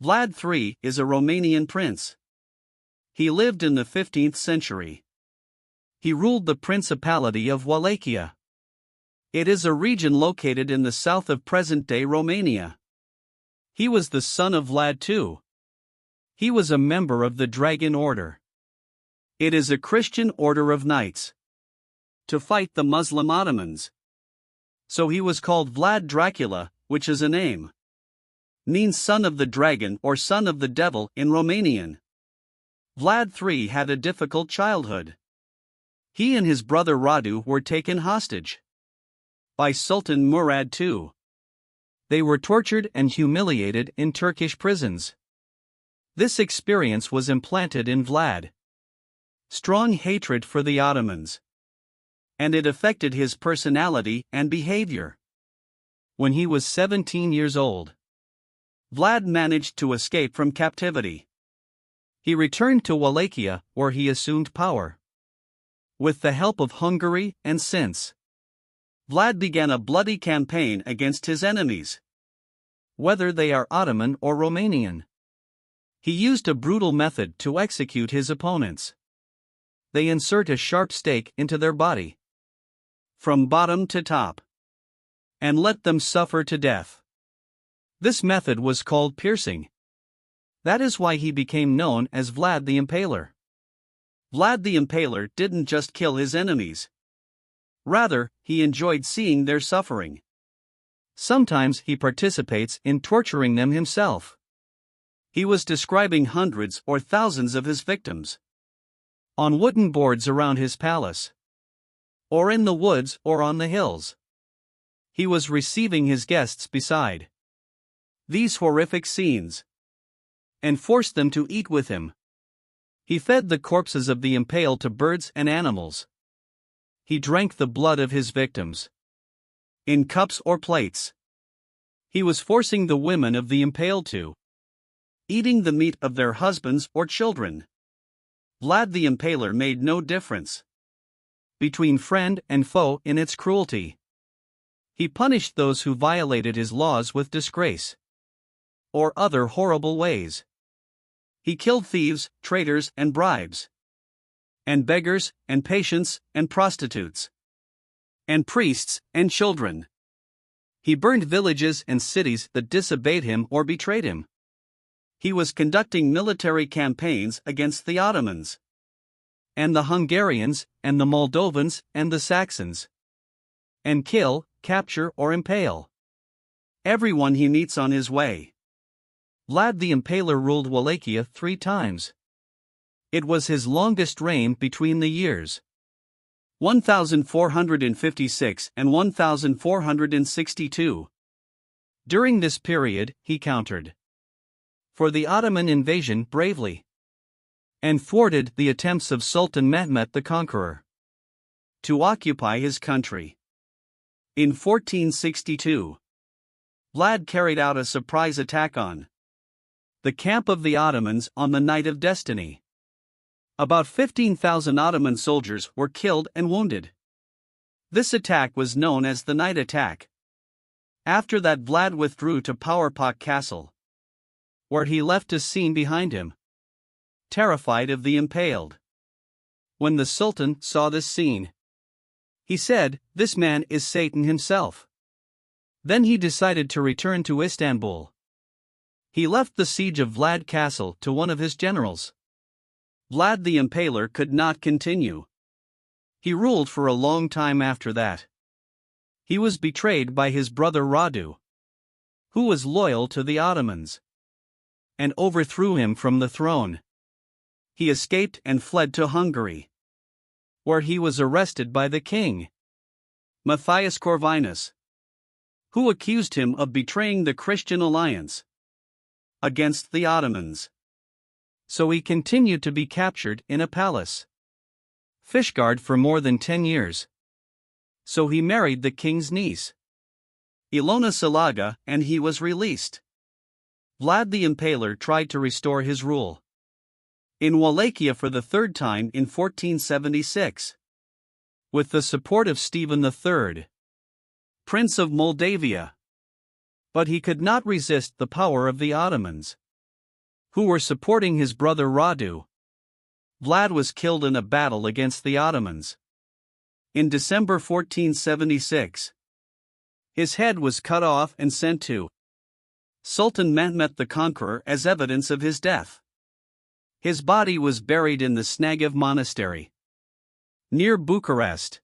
Vlad III is a Romanian prince. He lived in the 15th century. He ruled the Principality of Wallachia. It is a region located in the south of present-day Romania. He was the son of Vlad II. He was a member of the Dragon Order. It is a Christian order of knights to fight the Muslim Ottomans. So he was called Vlad Dracula, which is a name. Means son of the dragon or son of the devil in Romanian. Vlad III had a difficult childhood. He and his brother Radu were taken hostage by Sultan Murad II. They were tortured and humiliated in Turkish prisons. This experience was implanted in Vlad strong hatred for the Ottomans, and it affected his personality and behavior. When he was 17 years old, Vlad managed to escape from captivity. He returned to Wallachia, where he assumed power. With the help of Hungary and Since, Vlad began a bloody campaign against his enemies, whether they are Ottoman or Romanian. He used a brutal method to execute his opponents. They insert a sharp stake into their body, from bottom to top, and let them suffer to death. This method was called piercing. That is why he became known as Vlad the Impaler. Vlad the Impaler didn't just kill his enemies. Rather, he enjoyed seeing their suffering. Sometimes he participates in torturing them himself. He was describing hundreds or thousands of his victims on wooden boards around his palace, or in the woods or on the hills. He was receiving his guests beside these horrific scenes and forced them to eat with him. He fed the corpses of the impaled to birds and animals. He drank the blood of his victims in cups or plates. He was forcing the women of the impaled to eating the meat of their husbands or children. Vlad the Impaler made no difference between friend and foe in its cruelty. He punished those who violated his laws with disgrace or other horrible ways. He killed thieves, traitors, and bribes, and beggars, and patients, and prostitutes, and priests, and children. He burned villages and cities that disobeyed him or betrayed him. He was conducting military campaigns against the Ottomans, and the Hungarians, and the Moldovans, and the Saxons, and kill, capture, or impale everyone he meets on his way. Vlad the Impaler ruled Wallachia 3 times. It was his longest reign between the years 1456 and 1462. During this period, he countered for the Ottoman invasion bravely, and thwarted the attempts of Sultan Mehmet the Conqueror to occupy his country. In 1462, Vlad carried out a surprise attack on the camp of the Ottomans on the Night of Destiny. About 15,000 Ottoman soldiers were killed and wounded. This attack was known as the Night Attack. After that, Vlad withdrew to Powerpak Castle, where he left a scene behind him, terrified of the impaled. When the Sultan saw this scene, he said, "This man is Satan himself." Then he decided to return to Istanbul. He left the siege of Vlad Castle to one of his generals. Vlad the Impaler could not continue. He ruled for a long time after that. He was betrayed by his brother Radu, who was loyal to the Ottomans, and overthrew him from the throne. He escaped and fled to Hungary, where he was arrested by the king, Matthias Corvinus, who accused him of betraying the Christian alliance against the Ottomans. So he continued to be captured in a palace, Fishguard, for more than 10 years. So he married the king's niece, Ilona Salaga, and he was released. Vlad the Impaler tried to restore his rule in Wallachia for the 3rd time in 1476, with the support of Stephen III, Prince of Moldavia. But he could not resist the power of the Ottomans. who were supporting his brother Radu. Vlad was killed in a battle against the Ottomans. In December 1476, his head was cut off and sent to Sultan Mehmet the Conqueror as evidence of his death. His body was buried in the Snagev Monastery near Bucharest.